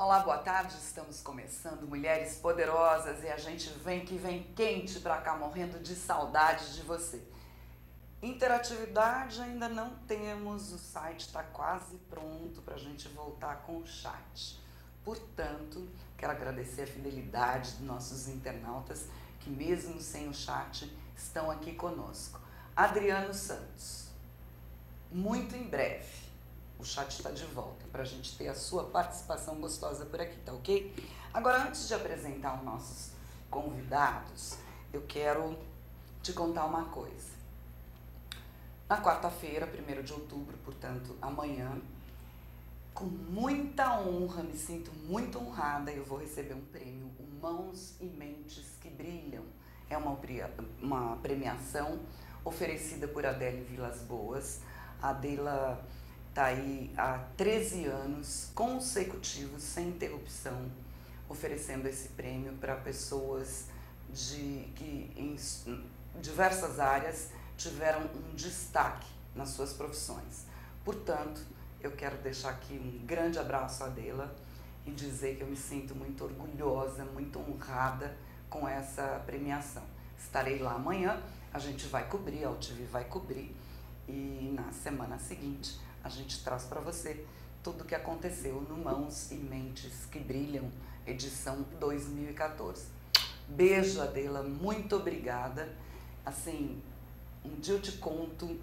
Olá, boa tarde. Estamos começando Mulheres Poderosas e a gente vem quente pra cá, morrendo de saudade de você. Interatividade ainda não temos, o site está quase pronto para a gente voltar com o chat. Portanto, quero agradecer a fidelidade dos nossos internautas que mesmo sem o chat estão aqui conosco. Adriano Santos, muito em breve o chat está de volta para a gente ter a sua participação gostosa por aqui, tá ok? Agora, antes de apresentar os nossos convidados, eu quero te contar uma coisa. Na quarta-feira, 1º de outubro, portanto, amanhã, com muita honra, me sinto muito honrada, eu vou receber um prêmio, o Mãos e Mentes que Brilham. É uma premiação oferecida por Adele Vilas Boas. A Adela está aí há 13 anos consecutivos, sem interrupção, oferecendo esse prêmio para pessoas que em diversas áreas tiveram um destaque nas suas profissões. Portanto, eu quero deixar aqui um grande abraço a Adela e dizer que eu me sinto muito orgulhosa, muito honrada com essa premiação. Estarei lá amanhã, a gente vai cobrir, a UTV vai cobrir, e na semana seguinte a gente traz para você tudo o que aconteceu no Mãos e Mentes que Brilham, edição 2014. Beijo, Adela, muito obrigada. Assim, um dia eu te conto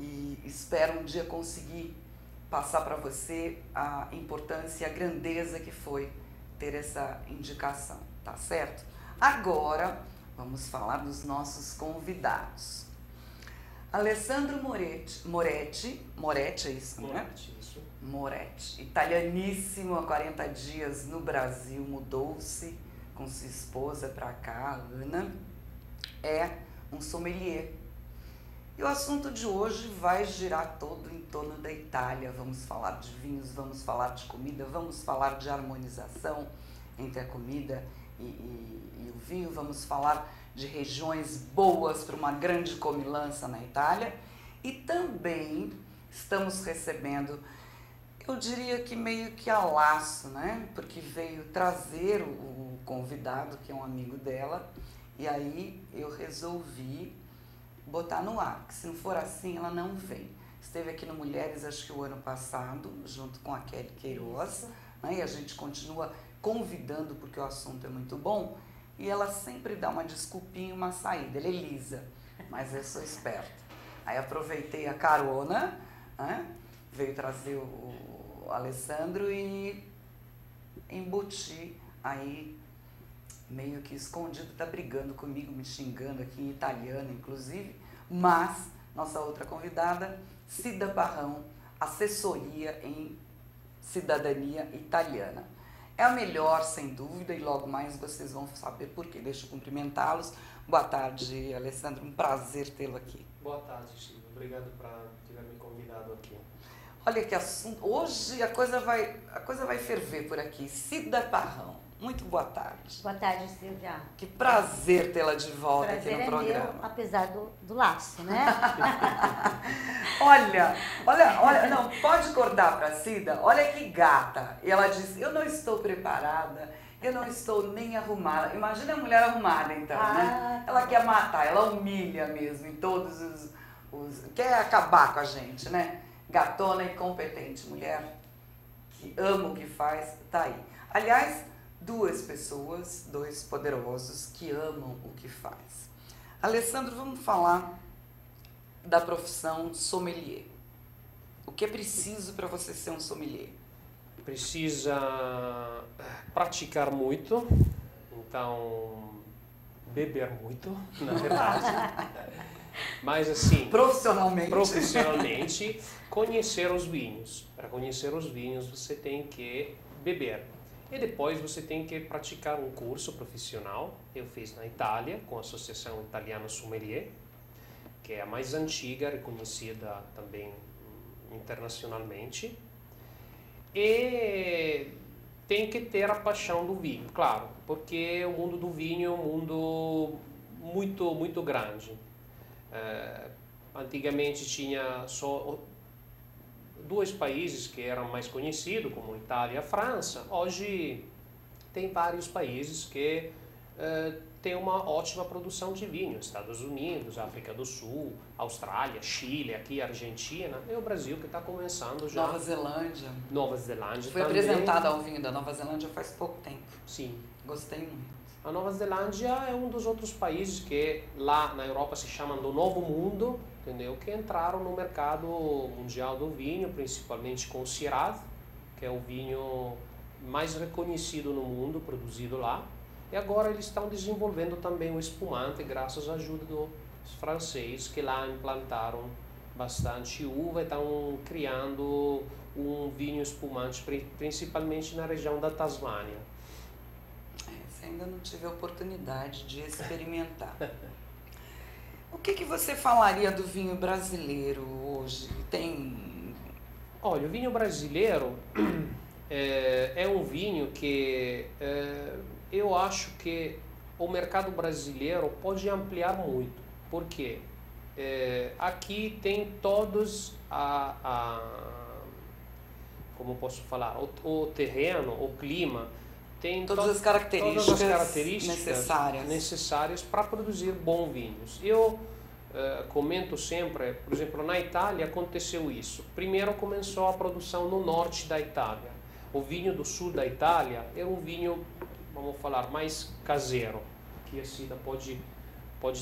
e espero um dia conseguir passar para você a importância e a grandeza que foi ter essa indicação, tá certo? Agora, vamos falar dos nossos convidados. Alessandro Moretti, é isso, né? Isso. Moretti, italianíssimo, há 40 dias no Brasil, mudou-se com sua esposa para cá, Ana, é um sommelier. E o assunto de hoje vai girar todo em torno da Itália. Vamos falar de vinhos, vamos falar de comida, vamos falar de harmonização entre a comida e o vinho, vamos falar de regiões boas para uma grande comilança na Itália. E também estamos recebendo, eu diria que meio que a laço, né? Porque veio trazer o convidado, que é um amigo dela, e aí eu resolvi botar no ar, que se não for assim, ela não vem. Esteve aqui no Mulheres, acho que o ano passado, junto com a Kelly Queiroz, né? E a gente continua convidando, porque o assunto é muito bom, e ela sempre dá uma desculpinha, uma saída. Ela é lisa, mas eu sou esperta. Aí aproveitei a carona, né? Veio trazer o Alessandro e embuti aí, meio que escondido, tá brigando comigo, me xingando aqui em italiano, inclusive, mas nossa outra convidada, Cida Barrão, assessoria em cidadania italiana. É a melhor, sem dúvida, e logo mais vocês vão saber por quê. Deixa eu cumprimentá-los. Boa tarde, Alessandro, um prazer tê-lo aqui. Boa tarde, Chico. Obrigado por ter me convidado aqui. Olha que assunto, hoje a coisa vai ferver por aqui. Cida Barrão, muito boa tarde. Boa tarde, Silvia. Que prazer tê-la de volta aqui no programa. Meu, apesar do laço, né? olha, não, pode cortar para Cida, olha que gata. E ela disse, eu não estou preparada, eu não estou nem arrumada. Imagina a mulher arrumada então, né? Ela quer matar, ela humilha mesmo em todos os... Quer acabar com a gente, né? Gatona e competente, mulher que ama o que faz, tá aí. Aliás, duas pessoas, dois poderosos que amam o que faz. Alessandro, vamos falar da profissão sommelier. O que é preciso para você ser um sommelier? Precisa praticar muito, então beber muito, na verdade. Mas assim, profissionalmente, conhecer os vinhos. Para conhecer os vinhos, você tem que beber. E depois você tem que praticar um curso profissional. Eu fiz na Itália, com a Associação Italiana Sommelier, que é a mais antiga, reconhecida também internacionalmente. E tem que ter a paixão do vinho, claro, porque o mundo do vinho é um mundo muito grande. Antigamente tinha só dois países que eram mais conhecidos, como Itália e França. Hoje tem vários países que têm uma ótima produção de vinho. Estados Unidos, África do Sul, Austrália, Chile, aqui Argentina. E o Brasil que está começando já. Nova Zelândia. Nova Zelândia Foi também. apresentada ao vinho da Nova Zelândia faz pouco tempo. Sim. Gostei muito. A Nova Zelândia é um dos outros países que lá na Europa se chamam do Novo Mundo, entendeu? Que entraram no mercado mundial do vinho, principalmente com o Syrah, que é o vinho mais reconhecido no mundo, produzido lá. E agora eles estão desenvolvendo também o espumante, graças à ajuda dos franceses, que lá implantaram bastante uva e estão criando um vinho espumante, principalmente na região da Tasmânia. Ainda não tive a oportunidade de experimentar. O que você falaria do vinho brasileiro hoje? Olha, o vinho brasileiro é um vinho que eu acho que o mercado brasileiro pode ampliar muito. Por quê? Aqui tem todos como posso falar, o terreno, o clima, tem todas as características necessárias para produzir bons vinhos. Eu comento sempre, por exemplo, na Itália aconteceu isso. Primeiro começou a produção no norte da Itália. O vinho do sul da Itália era um vinho, vamos falar, mais caseiro, que a Cida pode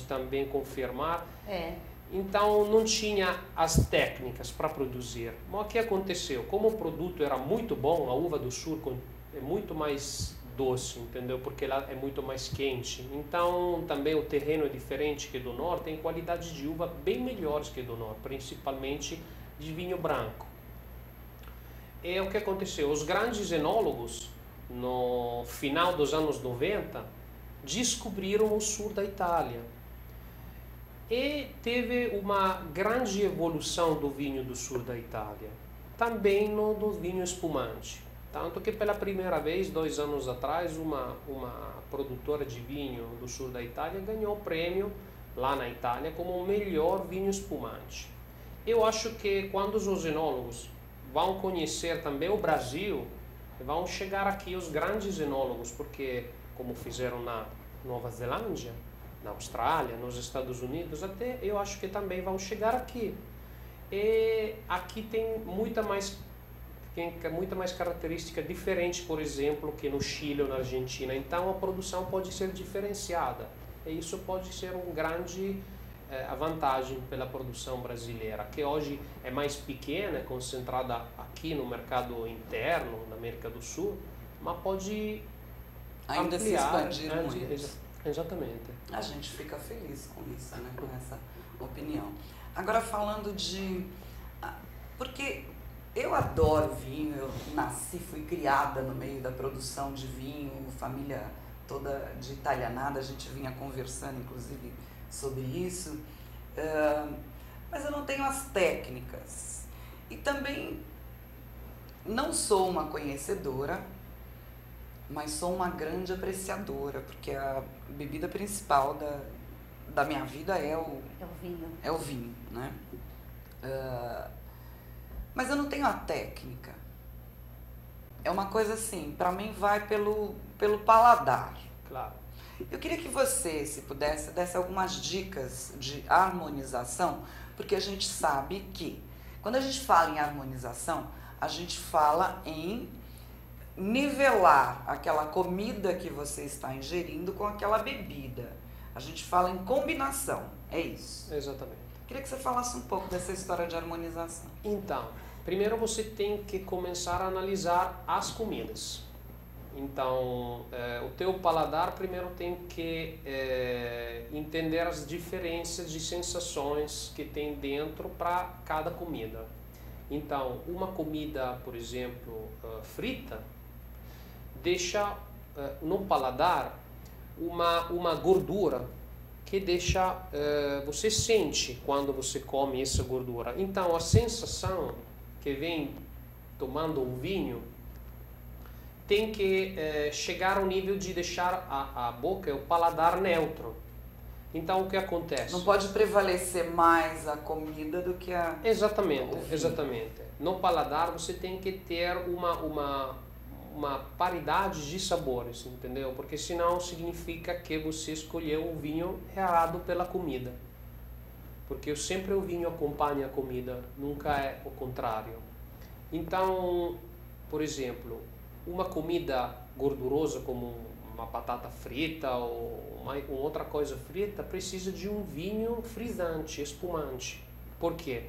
também confirmar. Então não tinha as técnicas para produzir. Mas o que aconteceu? Como o produto era muito bom, a uva do sul é muito mais doce, entendeu? Porque lá é muito mais quente. Então também o terreno é diferente que do norte, tem qualidade de uva bem melhores que do norte, principalmente de vinho branco. E o que aconteceu? Os grandes enólogos, no final dos anos 90, descobriram o sul da Itália. E teve uma grande evolução do vinho do sul da Itália, também do vinho espumante. Tanto que pela primeira vez, 2 anos atrás, uma produtora de vinho do sul da Itália ganhou o prêmio lá na Itália como o melhor vinho espumante. Eu acho que quando os enólogos vão conhecer também o Brasil, vão chegar aqui os grandes enólogos, porque como fizeram na Nova Zelândia, na Austrália, nos Estados Unidos, até eu acho que também vão chegar aqui. E aqui tem muita mais característica diferente, por exemplo, que no Chile ou na Argentina. Então a produção pode ser diferenciada. E isso pode ser uma grande vantagem pela produção brasileira, que hoje é mais pequena, é concentrada aqui no mercado interno, na América do Sul, mas pode ainda ampliar, se expandir muito. Exatamente. A gente fica feliz com isso, né? Com essa opinião. Agora falando porque eu adoro vinho, eu nasci, fui criada no meio da produção de vinho, família toda de italianada, a gente vinha conversando inclusive sobre isso, mas eu não tenho as técnicas e também não sou uma conhecedora, mas sou uma grande apreciadora, porque a bebida principal da minha vida é o vinho. É o vinho, né? Mas eu não tenho a técnica. É uma coisa assim, para mim vai pelo paladar. Claro. Eu queria que você, se pudesse, desse algumas dicas de harmonização, porque a gente sabe que quando a gente fala em harmonização, a gente fala em nivelar aquela comida que você está ingerindo com aquela bebida. A gente fala em combinação, é isso? Exatamente. Queria que você falasse um pouco dessa história de harmonização. Então, primeiro você tem que começar a analisar as comidas. Então, o teu paladar primeiro tem que entender as diferenças de sensações que tem dentro para cada comida. Então, uma comida, por exemplo, frita, deixa no paladar uma gordura que deixa, você sente quando você come essa gordura. Então, a sensação que vem tomando um vinho tem que chegar ao nível de deixar a boca, o paladar neutro. Então, o que acontece? Não pode prevalecer mais a comida do que a... Exatamente, exatamente. No paladar você tem que ter uma paridade de sabores, entendeu? Porque senão significa que você escolheu o vinho errado pela comida. Porque sempre o vinho acompanha a comida, nunca é o contrário. Então, por exemplo, uma comida gordurosa como uma batata frita ou uma outra coisa frita precisa de um vinho frisante, espumante. Por quê?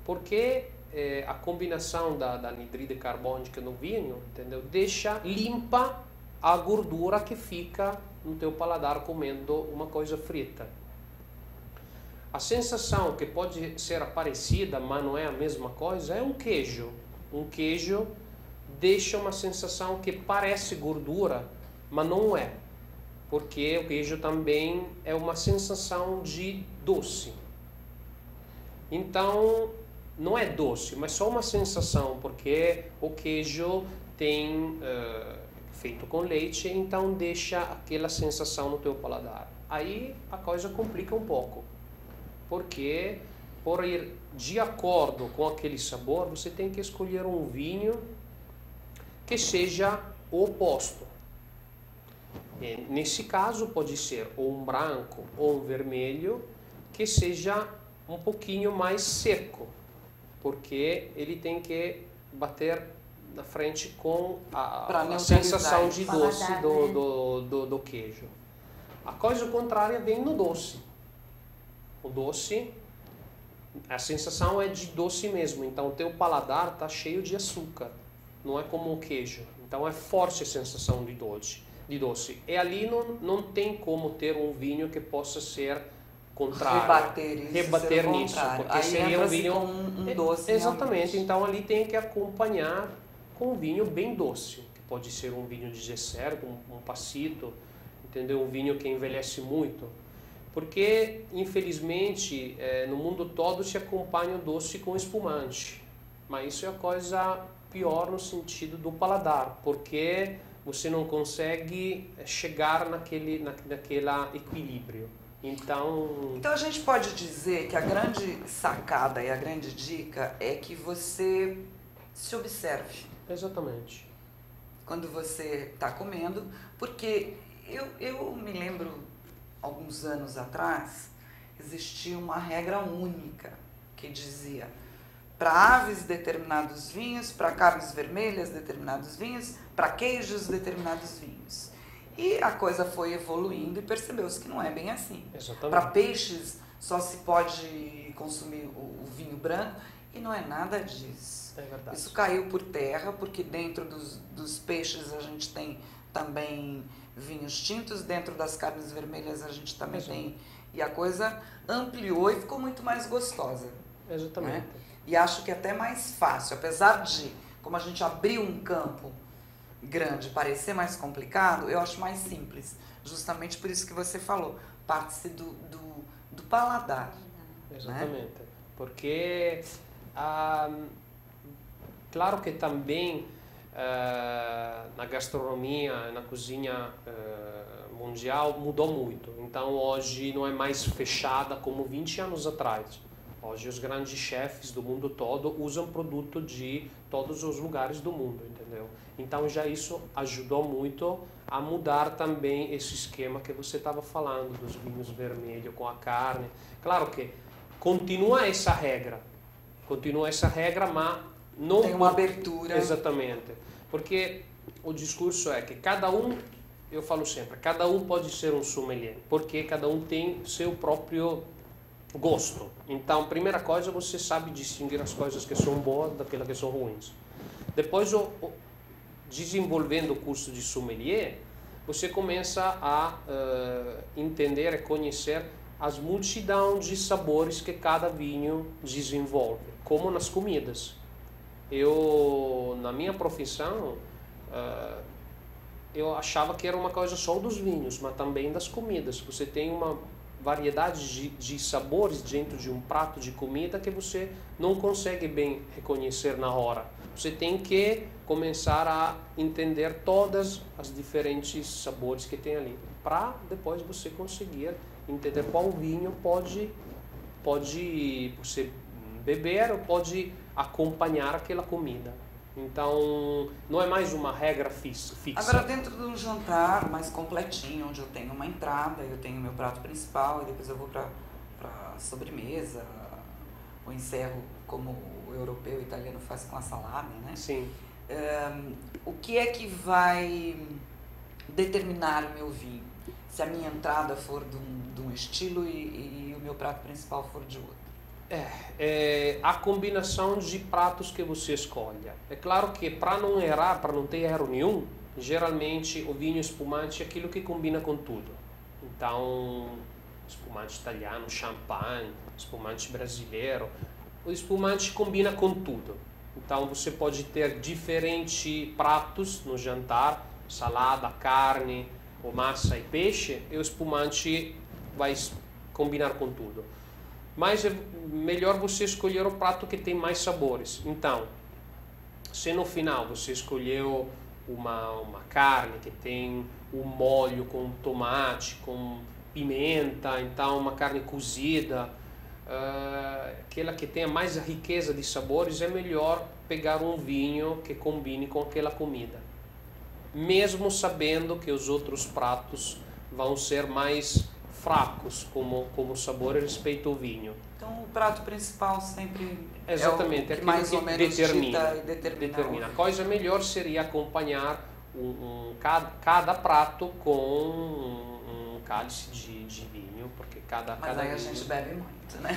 Porque a combinação da anidride carbônica no vinho, entendeu? Deixa limpa a gordura que fica no teu paladar comendo uma coisa frita. A sensação que pode ser parecida, mas não é a mesma coisa, é um queijo. Um queijo deixa uma sensação que parece gordura, mas não é. Porque o queijo também é uma sensação de doce. Então, não é doce, mas só uma sensação, porque o queijo tem feito com leite, então deixa aquela sensação no teu paladar. Aí a coisa complica um pouco, porque por ir de acordo com aquele sabor, você tem que escolher um vinho que seja o oposto. E nesse caso pode ser ou um branco ou um vermelho que seja um pouquinho mais seco, porque ele tem que bater na frente com a sensação de doce do queijo. A coisa contrária vem no doce. O doce, a sensação é de doce mesmo, então o teu paladar está cheio de açúcar, não é como o queijo. Então é forte a sensação de doce. E ali não tem como ter um vinho que possa ser contrário, rebater nisso, porque aí seria um vinho um doce. Exatamente, realmente. então ali tem que acompanhar com um vinho bem doce, que pode ser um vinho de Gesser, um passito, entendeu? Um vinho que envelhece muito, porque infelizmente no mundo todo se acompanha o doce com espumante, mas isso é a coisa pior no sentido do paladar, porque você não consegue chegar naquele equilíbrio. Então a gente pode dizer que a grande sacada e a grande dica é que você se observe. Exatamente. Quando você está comendo, porque eu me lembro, alguns anos atrás, existia uma regra única que dizia: para aves determinados vinhos, para carnes vermelhas determinados vinhos, para queijos determinados vinhos. E a coisa foi evoluindo e percebeu-se que não é bem assim. Para peixes só se pode consumir o vinho branco e não é nada disso. É verdade. Isso caiu por terra, porque dentro dos peixes a gente tem também vinhos tintos, dentro das carnes vermelhas a gente também tem. E a coisa ampliou e ficou muito mais gostosa. Exatamente. Né? E acho que é até mais fácil, apesar de, como a gente abriu um campo grande, parecer mais complicado, eu acho mais simples. Justamente por isso que você falou, parte-se do paladar. Exatamente. Né? Porque, claro que também na gastronomia, na cozinha mundial mudou muito. Então hoje não é mais fechada como 20 anos atrás. Hoje os grandes chefes do mundo todo usam produto de todos os lugares do mundo, entendeu? Então já isso ajudou muito a mudar também esse esquema que você estava falando dos vinhos vermelhos com a carne. Claro que continua essa regra, mas não tem uma abertura. Exatamente, porque o discurso é que cada um, eu falo sempre, cada um pode ser um sommelier, porque cada um tem seu próprio gosto. Então, primeira coisa, você sabe distinguir as coisas que são boas daquelas que são ruins. Depois, desenvolvendo o curso de sommelier, você começa a entender e conhecer as multidão de sabores que cada vinho desenvolve, como nas comidas. Eu, na minha profissão, eu achava que era uma coisa só dos vinhos, mas também das comidas. Você tem uma variedade de sabores dentro de um prato de comida que você não consegue bem reconhecer na hora. Você tem que começar a entender todas as diferentes sabores que tem ali, para depois você conseguir entender qual vinho pode você beber ou pode acompanhar aquela comida. Então, não é mais uma regra fixa. Agora, dentro de um jantar mais completinho, onde eu tenho uma entrada, eu tenho meu prato principal e depois eu vou para sobremesa, ou encerro como o europeu e o italiano faz com a salada, né? Sim. O que é que vai determinar o meu vinho? Se a minha entrada for de um estilo e o meu prato principal for de outro? A combinação de pratos que você escolhe. É claro que para não errar, para não ter erro nenhum, geralmente o vinho espumante é aquilo que combina com tudo. Então, espumante italiano, champanhe, espumante brasileiro, o espumante combina com tudo. Então você pode ter diferentes pratos no jantar, salada, carne, ou massa e peixe, e o espumante vai combinar com tudo. Mas é melhor você escolher o prato que tem mais sabores. Então, se no final você escolheu uma carne que tem um molho com tomate, com pimenta, então uma carne cozida, aquela que tenha mais riqueza de sabores, é melhor pegar um vinho que combine com aquela comida. Mesmo sabendo que os outros pratos vão ser mais fracos como sabor a respeito ao vinho. Então o prato principal sempre exatamente, é o que mais ou menos determina. A coisa melhor seria acompanhar cada prato com um cálice de vinho, porque Mas aí a gente bebe muito, né?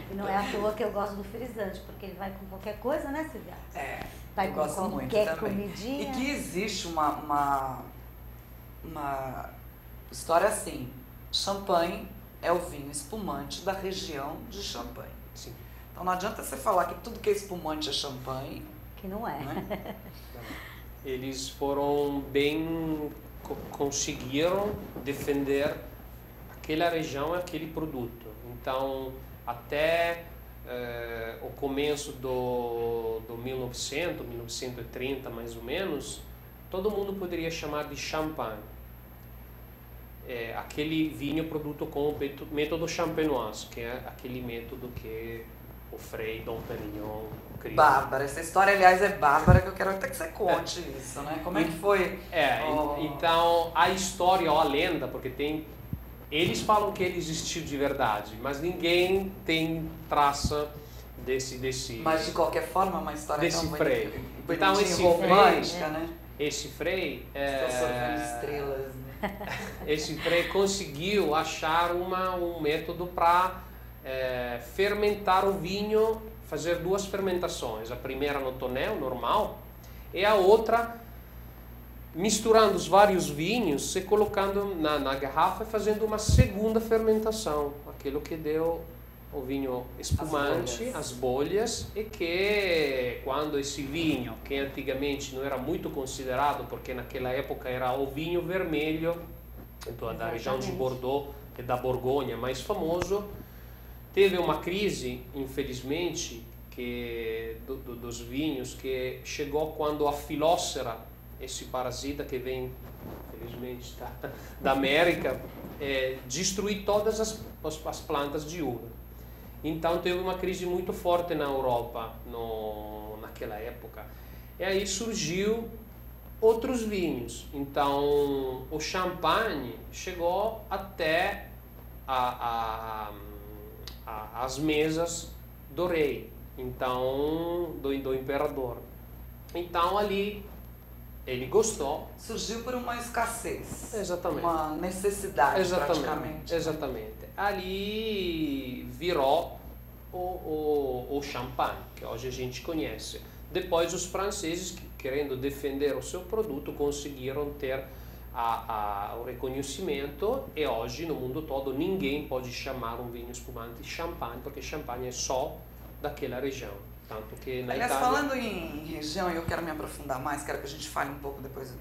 E não é à toa que eu gosto do frisante, porque ele vai com qualquer coisa, né, Silvia? Vai eu com gosto muito qualquer também. comidinha. E que existe uma história assim: champanhe é o vinho espumante da região de Champagne. Sim. Então não adianta você falar que tudo que é espumante é champanhe. Que não é. Né? Eles foram bem, conseguiram defender aquela região, aquele produto. Então, até o começo do 1930 mais ou menos, todo mundo poderia chamar de champanhe. Aquele vinho produto com o método champenoise, que é aquele método que o Frei Dom Perignon criou. Bárbara, essa história, aliás, é bárbara, que eu quero até que você conte isso, né? Como é que foi? Então, a história ou a lenda, porque eles falam que ele existiu de verdade, mas ninguém tem traça desse Mas de qualquer forma, uma história desse tão Frei. Então, esse romântica, né? Esse Frei Estou sorvendo estrelas, né? Esse Frei conseguiu achar um método para fermentar o vinho, fazer duas fermentações. A primeira no tonel normal e a outra misturando os vários vinhos e colocando na garrafa e fazendo uma segunda fermentação, aquilo que deu o vinho espumante, as bolhas, e que quando esse vinho, que antigamente não era muito considerado, porque naquela época era o vinho vermelho, então da região de Bordeaux e da Borgonha mais famoso, teve uma crise, infelizmente, dos vinhos, que chegou quando a filócera, esse parasita que vem, infelizmente, da América, destruiu todas as plantas de uva. Então teve uma crise muito forte na Europa naquela época. E aí surgiu outros vinhos. Então o champanhe chegou até as mesas do rei, então do imperador. Então ali ele gostou. Surgiu por uma escassez. Exatamente. Uma necessidade, praticamente. Exatamente. Ali virou o champanhe, que hoje a gente conhece. Depois os franceses, querendo defender o seu produto, conseguiram ter o reconhecimento, e hoje no mundo todo ninguém pode chamar um vinho espumante champanhe, porque champanhe é só daquela região. Tanto que na Aliás, Itália... falando em região, eu quero me aprofundar mais, quero que a gente fale um pouco depois do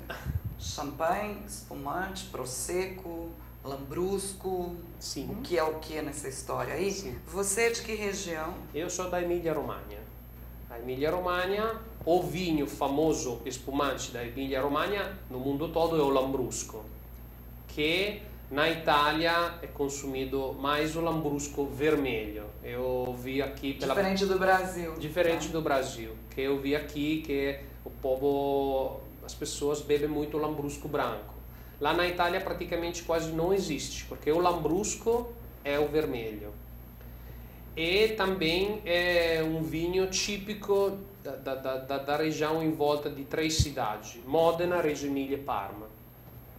champanhe, espumante, prosecco, lambrusco. Sim. O que é nessa história aí? Sim. Você é de que região? Eu sou da Emília-Romagna. A Emília-Romagna, o vinho famoso espumante da Emília-Romagna no mundo todo é o lambrusco, que Na Itália é consumido mais o lambrusco vermelho. Eu vi aqui diferente do Brasil. Diferente do Brasil, que eu vi aqui que o povo, as pessoas bebem muito lambrusco branco. Lá na Itália praticamente quase não existe, porque o lambrusco é o vermelho. E também é um vinho típico da região em volta de 3 cidades: Modena, Reggio Emilia e Parma.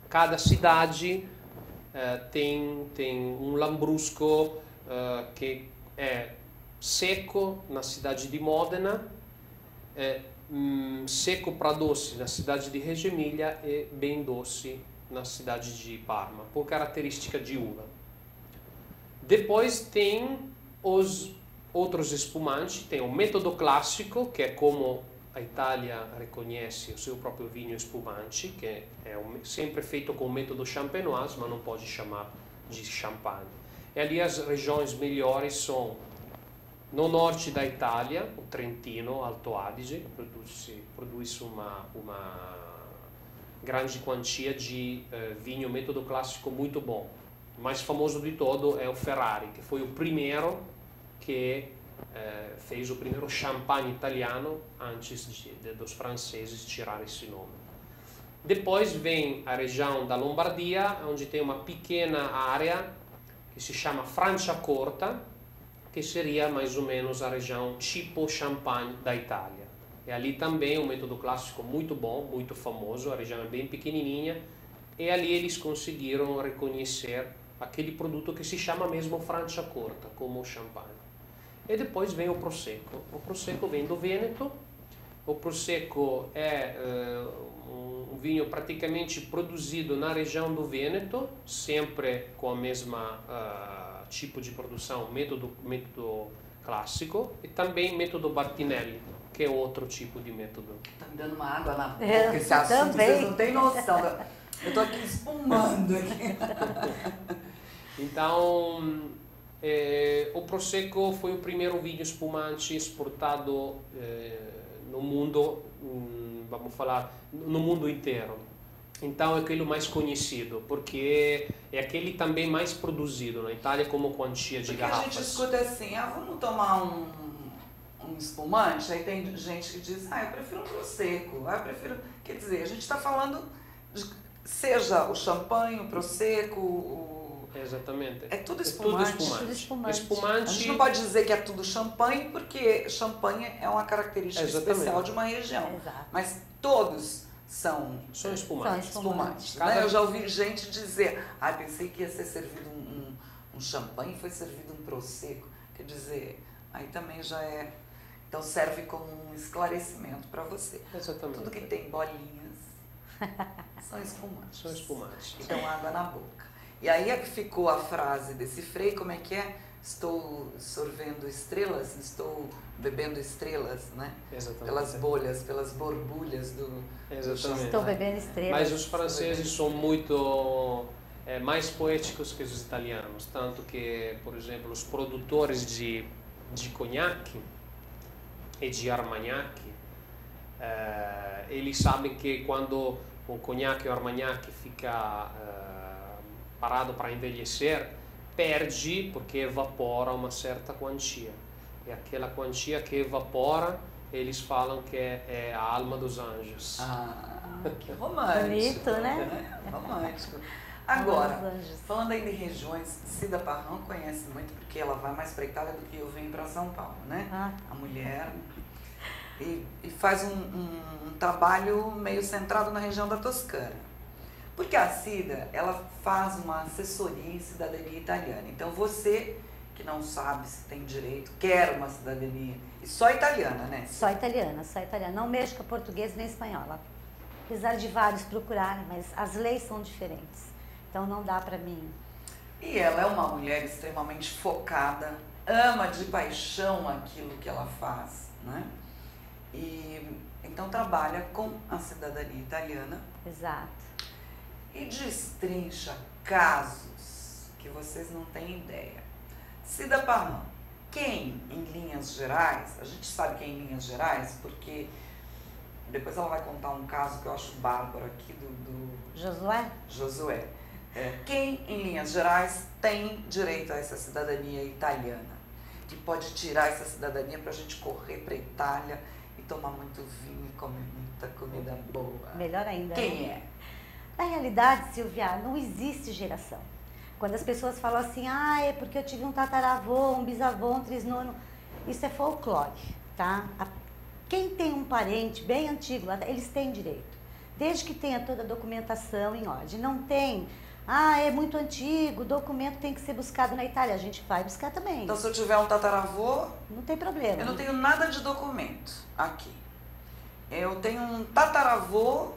Cada cidade tem um lambrusco que é seco na cidade de Modena, seco para doce na cidade de Reggio Emilia e bem doce na cidade de Parma, por característica de uva. Depois tem os outros espumantes, tem o método clássico, que é como a Itália reconhece o seu próprio vinho espumante, que é sempre feito com o método champenoise, mas não pode chamar de champanhe. E ali as regiões melhores são no norte da Itália, o Trentino, Alto Adige, produz uma grande quantia de vinho método clássico muito bom. O mais famoso de todo é o Ferrari, que foi o primeiro que fez o primeiro champanhe italiano antes dos franceses tirar esse nome. Depois vem a região da Lombardia, onde tem uma pequena área que se chama Franciacorta, que seria mais ou menos a região tipo Champagne da Itália. E ali também um método clássico muito bom, muito famoso, a região é bem pequenininha, e ali eles conseguiram reconhecer aquele produto que se chama mesmo Franciacorta, como o champanhe. E depois vem o Prosecco. O Prosecco vem do Vêneto. O Prosecco é um vinho praticamente produzido na região do Vêneto, sempre com a mesma tipo de produção, método clássico, e também método Bartinelli, que é outro tipo de método. Tá me dando uma água na boca esse assunto, vocês não têm noção. Eu tô aqui espumando aqui. Então, o Prosecco foi o primeiro vinho espumante exportado no mundo, vamos falar, no mundo inteiro. Então é aquele mais conhecido, porque é aquele também mais produzido na Itália como quantia de garrafas. Porque a gente escuta assim, vamos tomar um espumante, aí tem gente que diz, eu prefiro um Prosecco, eu prefiro... Quer dizer, a gente está falando, seja o champanhe, o Prosecco, Exatamente. É tudo espumante. Tudo espumante. A gente não pode dizer que é tudo champanhe, porque champanhe é uma característica especial de uma região. Exato. Mas todos são espumantes. Né? Eu já ouvi gente dizer, pensei que ia ser servido um champanhe, foi servido um Prosecco. Quer dizer, aí também já é... Então serve como um esclarecimento para você. Exatamente. Tudo que tem bolinhas são espumantes. São espumantes. Então água na boca. E aí é que ficou a frase desse Frei, como é que é? Estou sorvendo estrelas, estou bebendo estrelas, né? Exatamente. Pelas bolhas, pelas borbulhas do... Exatamente. Estou bebendo estrelas. Mas os franceses são muito mais poéticos que os italianos, tanto que, por exemplo, os produtores de conhaque e de armagnac, eles sabem que quando o conhaque e o armagnac fica parado para envelhecer, perde porque evapora uma certa quantia. E aquela quantia que evapora, eles falam que é a alma dos anjos. Que romântico. Bonito, né? Romântico. Agora, falando aí de regiões, Cida Parrão conhece muito, porque ela vai mais para a Itália do que eu venho para São Paulo, né? A mulher. E faz um trabalho meio centrado na região da Toscana. Porque a Cida, ela faz uma assessoria em cidadania italiana. Então você que não sabe se tem direito, quer uma cidadania, e só italiana, né? Só italiana. Não mexo com português nem espanhola. Apesar de vários procurarem, mas as leis são diferentes. Então não dá para mim. E ela é uma mulher extremamente focada, ama de paixão aquilo que ela faz, né? E então trabalha com a cidadania italiana. Exato. E destrincha casos que vocês não têm ideia. Cida Parrão, quem, em linhas gerais, a gente sabe quem em linhas gerais, porque depois ela vai contar um caso que eu acho bárbaro aqui do Josué? Josué. Quem, em linhas gerais, tem direito a essa cidadania italiana? Que pode tirar essa cidadania para a gente correr para a Itália e tomar muito vinho e comer muita comida boa. Melhor ainda. Quem é? Na realidade, Silvia, não existe geração. Quando as pessoas falam assim, é porque eu tive um tataravô, um bisavô, um trisnono, isso é folclore, tá? Quem tem um parente bem antigo, eles têm direito, desde que tenha toda a documentação em ordem. Não tem, é muito antigo, o documento tem que ser buscado na Itália, a gente vai buscar também. Então, se eu tiver um tataravô, não tem problema. Eu não tenho nada de documento aqui. Eu tenho um tataravô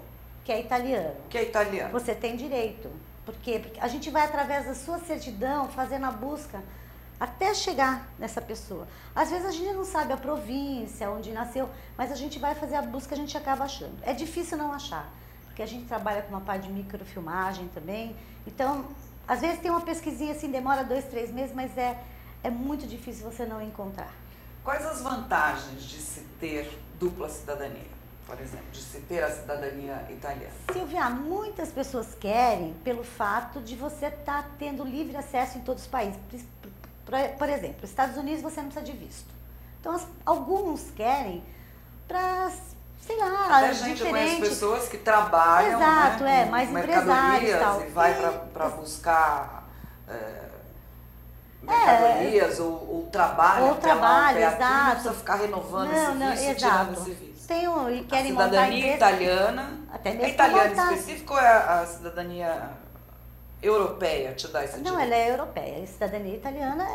que é italiano. Você tem direito. Por quê? Porque a gente vai, através da sua certidão, fazendo a busca até chegar nessa pessoa. Às vezes a gente não sabe a província, onde nasceu, mas a gente vai fazer a busca, a gente acaba achando. É difícil não achar, porque a gente trabalha com uma parte de microfilmagem também. Então, às vezes tem uma pesquisinha assim, demora 2, 3 meses, mas é muito difícil você não encontrar. Quais as vantagens de se ter dupla cidadania? Por exemplo, de se ter a cidadania italiana? Silvia, muitas pessoas querem pelo fato de você estar tendo livre acesso em todos os países. Por exemplo, nos Estados Unidos você não precisa de visto. Então, alguns querem para, sei lá, até gente conhece pessoas que trabalham, exato, né, mais empresários e tal. E vai para buscar mercadorias ou trabalho. Ou trabalho, exato. Não precisa ficar renovando esse visto, tirando esse visto. E querem montar cidadania italiana, até mesmo é italiana específico ou é a cidadania europeia te dá esse direito? Não, ela é europeia. A cidadania italiana,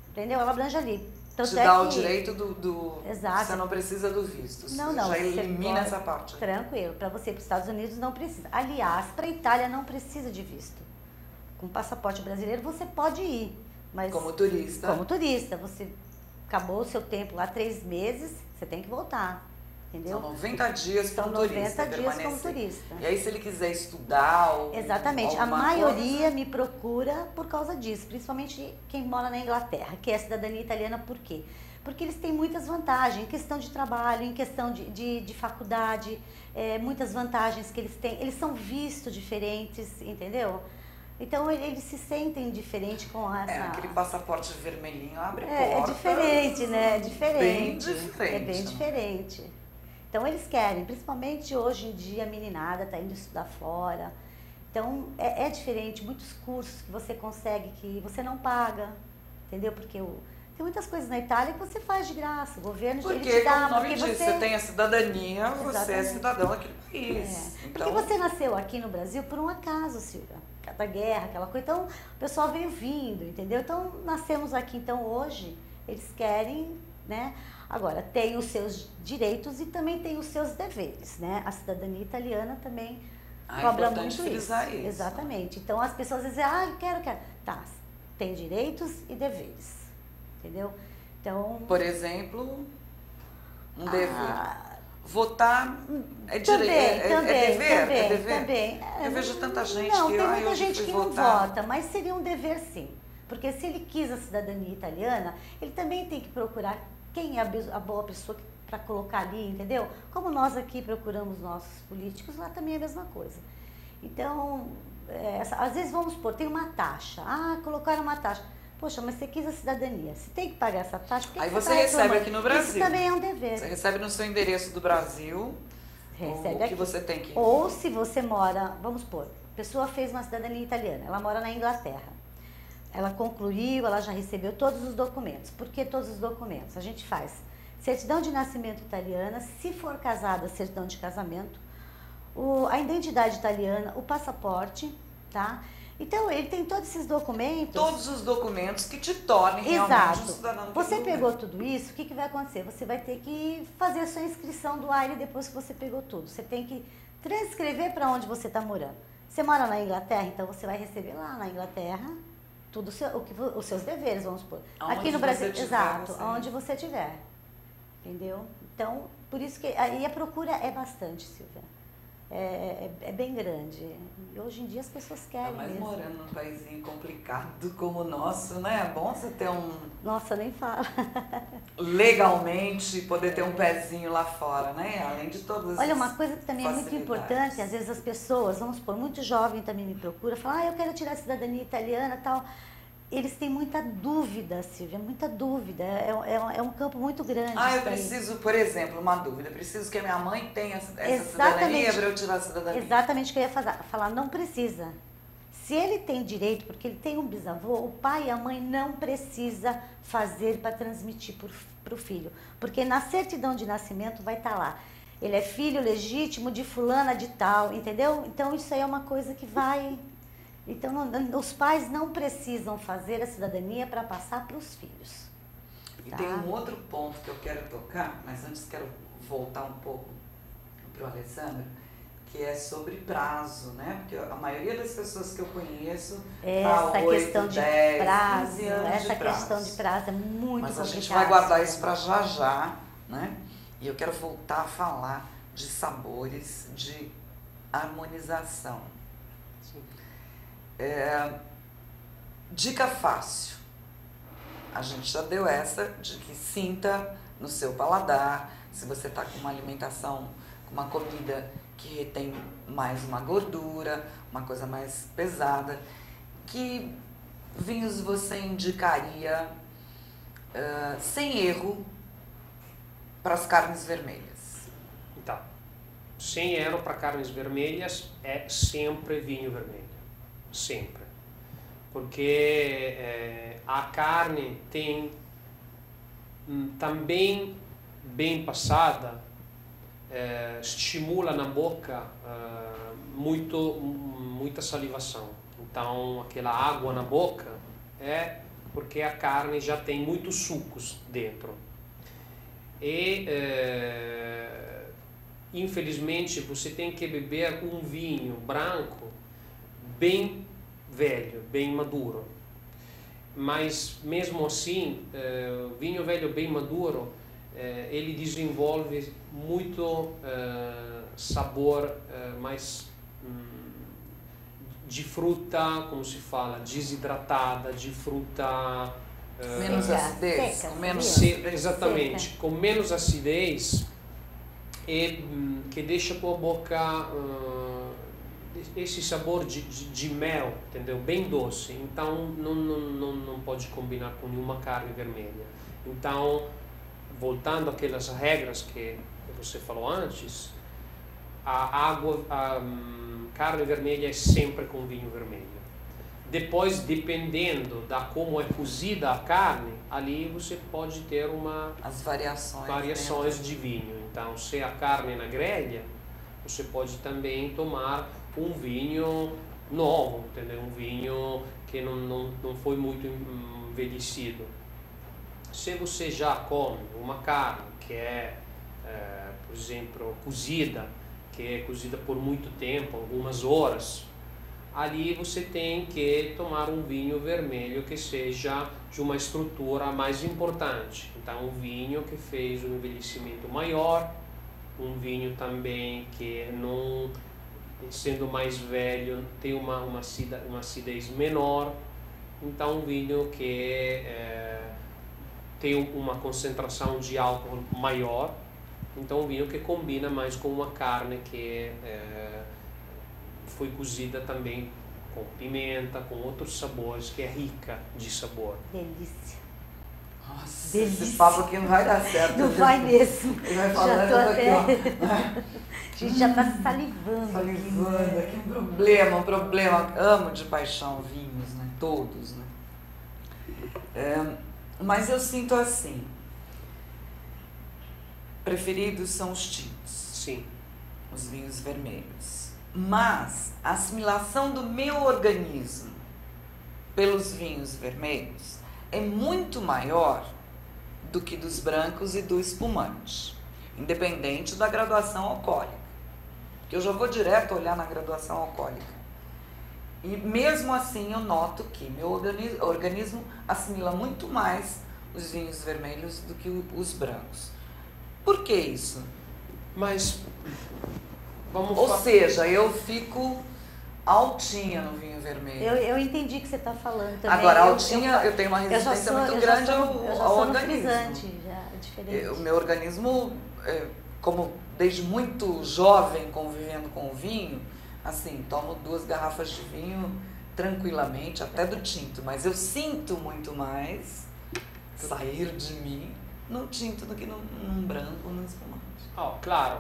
entendeu? Ela abrange ali. Então, te dá o direito do... Exato. Você não precisa do visto. Não, já elimina essa parte. Tranquilo. Para você ir para os Estados Unidos não precisa. Aliás, para a Itália não precisa de visto. Com passaporte brasileiro você pode ir. Mas como turista. Como turista. Você acabou o seu tempo lá 3 meses, você tem que voltar. Entendeu? São 90 dias como turista. 90 dias como turista. E aí, se ele quiser estudar ou exatamente. A maioria me procura por causa disso, principalmente quem mora na Inglaterra, que é a cidadania italiana. Por quê? Porque eles têm muitas vantagens em questão de trabalho, em questão de faculdade, muitas vantagens que eles têm. Eles são vistos diferentes, entendeu? Então, eles se sentem diferentes com essa... aquele passaporte vermelhinho abre portas. É diferente, né? É diferente. Bem diferente. É bem diferente. Então, eles querem, principalmente hoje em dia, a meninada está indo estudar fora. Então, é diferente. Muitos cursos que você consegue que você não paga, entendeu? Porque tem muitas coisas na Itália que você faz de graça. O governo ele te dá, como o nome diz, você tem a cidadania, você é cidadão daquele país. Então, porque você nasceu aqui no Brasil por um acaso, Silvia. Da guerra, aquela coisa. Então, o pessoal veio vindo, entendeu? Então, nascemos aqui. Então, hoje, eles querem, né? Agora, tem os seus direitos e também tem os seus deveres, né? A cidadania italiana também cobra muito isso. Exatamente. Então, as pessoas dizem, quero. Tá, tem direitos e deveres, entendeu? Então... Por exemplo, um dever. Votar é direito, é dever? Também. Eu vejo tanta gente tem muita gente que não vota, mas seria um dever sim. Porque se ele quis a cidadania italiana, ele também tem que procurar quem é a boa pessoa para colocar ali, entendeu? Como nós aqui procuramos nossos políticos, lá também é a mesma coisa. Então, às vezes vamos supor, tem uma taxa. Colocaram uma taxa. Poxa, mas você quis a cidadania, você tem que pagar essa taxa. Aí você recebe aqui no Brasil. Isso também é um dever. Você recebe no seu endereço do Brasil recebe o que você tem que... Ou se você mora, vamos supor, a pessoa fez uma cidadania italiana, ela mora na Inglaterra. Ela concluiu, ela já recebeu todos os documentos. Por que todos os documentos? A gente faz certidão de nascimento italiana, se for casada, certidão de casamento, a identidade italiana, o passaporte, tá? Então, ele tem todos esses documentos... Todos os documentos que te tornem realmente um cidadão. Você pegou tudo isso, o que vai acontecer? Você vai ter que fazer a sua inscrição do AIRE depois que você pegou tudo. Você tem que transcrever para onde você está morando. Você mora na Inglaterra, então você vai receber lá na Inglaterra tudo os seus deveres, vamos supor. Aqui no Brasil, exato, onde você estiver. Entendeu? Então, por isso que... Aí a procura é bastante, Silvia. é bem grande. E hoje em dia as pessoas querem Mas mesmo. morando num paísinho complicado como o nosso, né? É bom você ter Nossa, nem fala. legalmente, poder ter um pezinho lá fora, né? Além de todas Olha, as uma coisa que também é muito facilidades. importante, às vezes as pessoas, vamos supor, muito jovem também me procura, fala, eu quero tirar a cidadania italiana e tal. Eles têm muita dúvida, Silvia, muita dúvida. É um campo muito grande. Eu isso aí. preciso, por exemplo, uma dúvida. Preciso que a minha mãe tenha essa Exatamente. cidadania para eu tirar a cidadania. Exatamente o que eu ia falar. Não precisa. Se ele tem direito, porque ele tem um bisavô, o pai e a mãe não precisa fazer para transmitir para o filho. Porque na certidão de nascimento vai estar lá. Ele é filho legítimo de fulana de tal, entendeu? Então isso aí é uma coisa que vai... Então, os pais não precisam fazer a cidadania para passar para os filhos. E tá? tem um outro ponto que eu quero tocar, mas antes quero voltar um pouco para o Alessandro, que é sobre prazo, né? Porque a maioria das pessoas que eu conheço Essa 8, questão de 10, prazo, 15 anos essa de prazo. questão de prazo é muito Mas complicada. a gente vai guardar isso para já, né? E eu quero voltar a falar de sabores, de harmonização. Sim. Dica fácil. A gente já deu essa de que sinta no seu paladar, se você está com uma alimentação, com uma comida que retém mais uma gordura, uma coisa mais pesada, que vinhos você indicaria sem erro para as carnes vermelhas? Então, sem erro para carnes vermelhas é sempre vinho vermelho. Sempre. Porque a carne tem também bem passada, estimula na boca muita salivação. Então aquela água na boca é porque a carne já tem muitos sucos dentro. E infelizmente você tem que beber um vinho branco bem velho, bem maduro. Mas mesmo assim, vinho velho bem maduro, ele desenvolve muito sabor mais de fruta, como se fala, desidratada, de fruta... menos acidez, seca, com menos exatamente, seca. com menos acidez e que deixa com a boca esse sabor de mel, entendeu? Bem doce. Então não pode combinar com nenhuma carne vermelha. Então, voltando àquelas regras que você falou antes, a carne vermelha é sempre com vinho vermelho. Depois, dependendo da como é cozida a carne, ali você pode ter as variações de vinho. Então, se a carne é na grelha, você pode também tomar um vinho novo, entendeu? Um vinho que não foi muito envelhecido. Se você já come uma carne que por exemplo, cozida, que é cozida por muito tempo, algumas horas, ali você tem que tomar um vinho vermelho que seja de uma estrutura mais importante. Então, um vinho que fez um envelhecimento maior, um vinho também que não, sendo mais velho, tem uma acidez menor. Então, um vinho que tem uma concentração de álcool maior. Então, um vinho que combina mais com uma carne que foi cozida também com pimenta, com outros sabores, que é rica de sabor. Delícia. Nossa, Delícia. esse papo aqui não vai dar certo. Não vai mesmo. Ele vai falando Já tô aqui, até... A gente já está salivando. salivando aqui. Um problema. Amo de paixão vinhos, né? Todos, né? Mas eu sinto assim. Preferidos são os tintos. Sim. Os vinhos vermelhos. Mas a assimilação do meu organismo pelos vinhos vermelhos é muito maior do que dos brancos e do espumante, independente da graduação alcoólica. Porque eu já vou direto olhar na graduação alcoólica. E mesmo assim eu noto que meu organismo assimila muito mais os vinhos vermelhos do que os brancos. Por que isso? Mas Ou seja, eu fico altinha no vinho vermelho. Eu entendi o que você está falando também. Agora, altinha, eu tenho uma resistência muito grande ao organismo. Já é diferente. O meu organismo, como desde muito jovem convivendo com o vinho, assim, tomo 2 garrafas de vinho tranquilamente, até do tinto, mas eu sinto muito mais sair de mim no tinto do que num branco ou no espumante. Claro.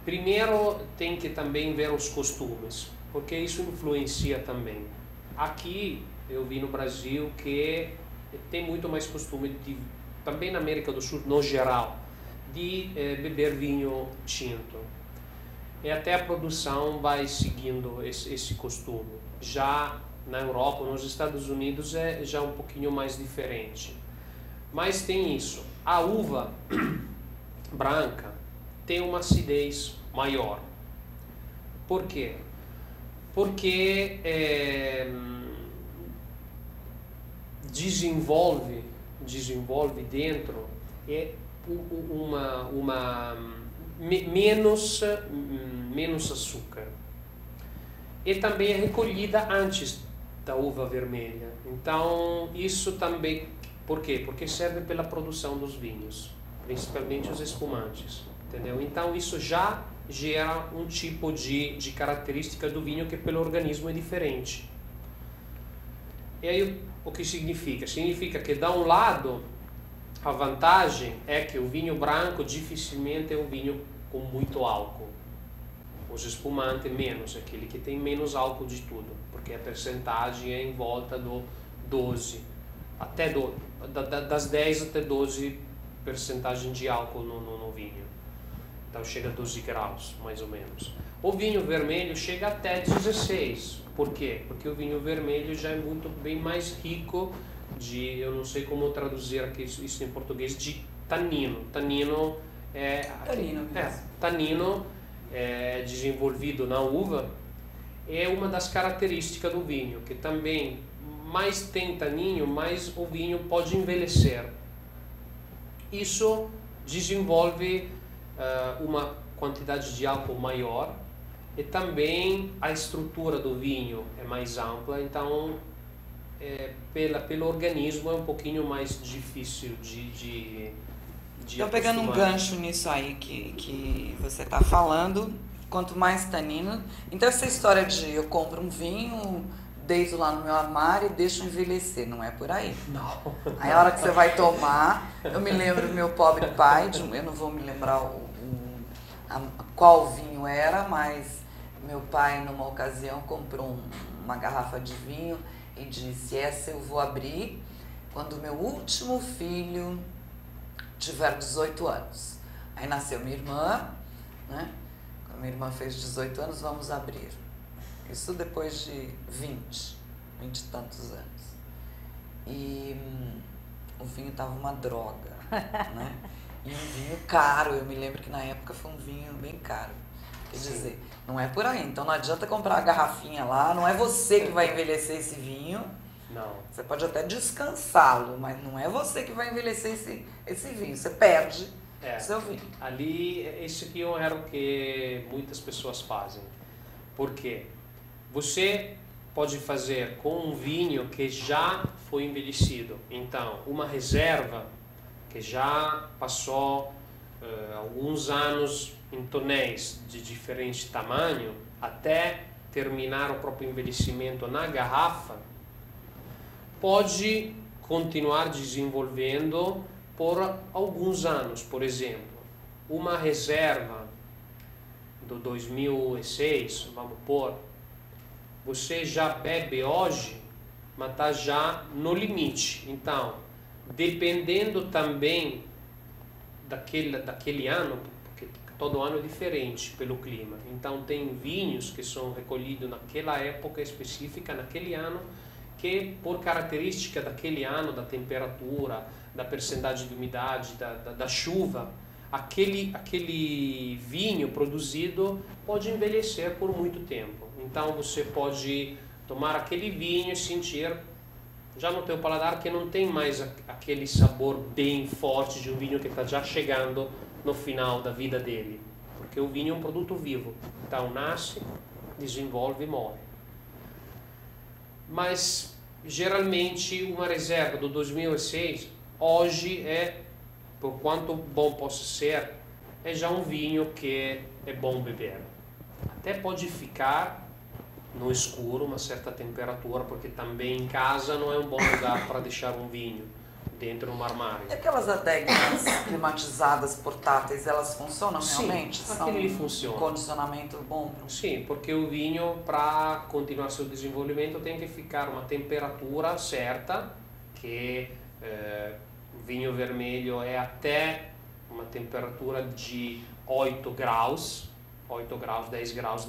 Primeiro tem que também ver os costumes, porque isso influencia também. Aqui eu vi no Brasil que tem muito mais costume, também na América do Sul, no geral, de beber vinho tinto. E até a produção vai seguindo esse costume. Já na Europa, nos Estados Unidos, é já um pouquinho mais diferente. Mas tem isso. A uva branca tem uma acidez maior. Por quê? Porque desenvolve dentro menos açúcar. E também é recolhida antes da uva vermelha. Então, isso também... Por quê? Porque serve pela produção dos vinhos, principalmente os espumantes, entendeu? Então, isso já gera um tipo de característica do vinho que pelo organismo é diferente. E aí, o que significa? Significa que, de um lado, a vantagem é que o vinho branco dificilmente é um vinho com muito álcool. Os espumantes menos, aquele que tem menos álcool de tudo, porque a percentagem é em volta do 12, das 10 até 12 percentagem de álcool no vinho. Então chega a 12 graus, mais ou menos. O vinho vermelho chega até 16. Por quê? Porque o vinho vermelho já é muito bem mais rico de, eu não sei como traduzir aqui isso em português, de tanino. Tanino é desenvolvido na uva, é uma das características do vinho, que também mais tem tanino, mais o vinho pode envelhecer. Isso desenvolve uma quantidade de álcool maior e também a estrutura do vinho é mais ampla, então pelo organismo é um pouquinho mais difícil de Então, pegando um gancho nisso aí que você está falando, quanto mais tanino... Então, essa história de eu compro um vinho, deito lá no meu armário e deixo envelhecer, não é por aí. Não. Aí, a hora que você vai tomar, eu me lembro do meu pobre pai, eu não vou me lembrar qual vinho era, mas meu pai, numa ocasião, comprou uma garrafa de vinho e disse, essa eu vou abrir quando o meu último filho tiver 18 anos. Aí nasceu minha irmã, né? Quando minha irmã fez 18 anos, vamos abrir. Isso depois de 20 e tantos anos. E o vinho estava uma droga, né? E um vinho caro, eu me lembro que na época foi um vinho bem caro. Quer dizer, não é por aí. Então não adianta comprar a garrafinha lá, não é você que vai envelhecer esse vinho. Não. Você pode até descansá-lo, mas não é você que vai envelhecer esse vinho. Você perde o seu vinho. Ali, esse aqui é um erro que muitas pessoas fazem. Por quê? Você pode fazer com um vinho que já foi envelhecido. Então, uma reserva que já passou alguns anos em tonéis de diferente tamanho, até terminar o próprio envelhecimento na garrafa, pode continuar desenvolvendo por alguns anos. Por exemplo, uma reserva do 2006, vamos pôr, você já bebe hoje, mas está já no limite. Então, dependendo também daquele ano, porque todo ano é diferente pelo clima. Então, tem vinhos que são recolhidos naquela época específica, naquele ano, que por característica daquele ano, da temperatura, da percentagem de umidade, da chuva, aquele vinho produzido pode envelhecer por muito tempo. Então você pode tomar aquele vinho e sentir já no teu paladar que não tem mais aquele sabor bem forte de um vinho que está já chegando no final da vida dele. porque o vinho é um produto vivo. Então nasce, desenvolve e morre. Mas geralmente uma reserva do 2006 hoje é, por quanto bom possa ser, é já um vinho que é bom beber. Até pode ficar no escuro uma certa temperatura, porque também em casa não é um bom lugar para deixar um vinho dentro de um armário. E aquelas adegas climatizadas portáteis, elas funcionam realmente? Sim, aquele funciona. Um condicionamento bom? Sim, porque o vinho, para continuar seu desenvolvimento, tem que ficar uma temperatura certa, que o vinho vermelho é até uma temperatura de 8 graus, 10 graus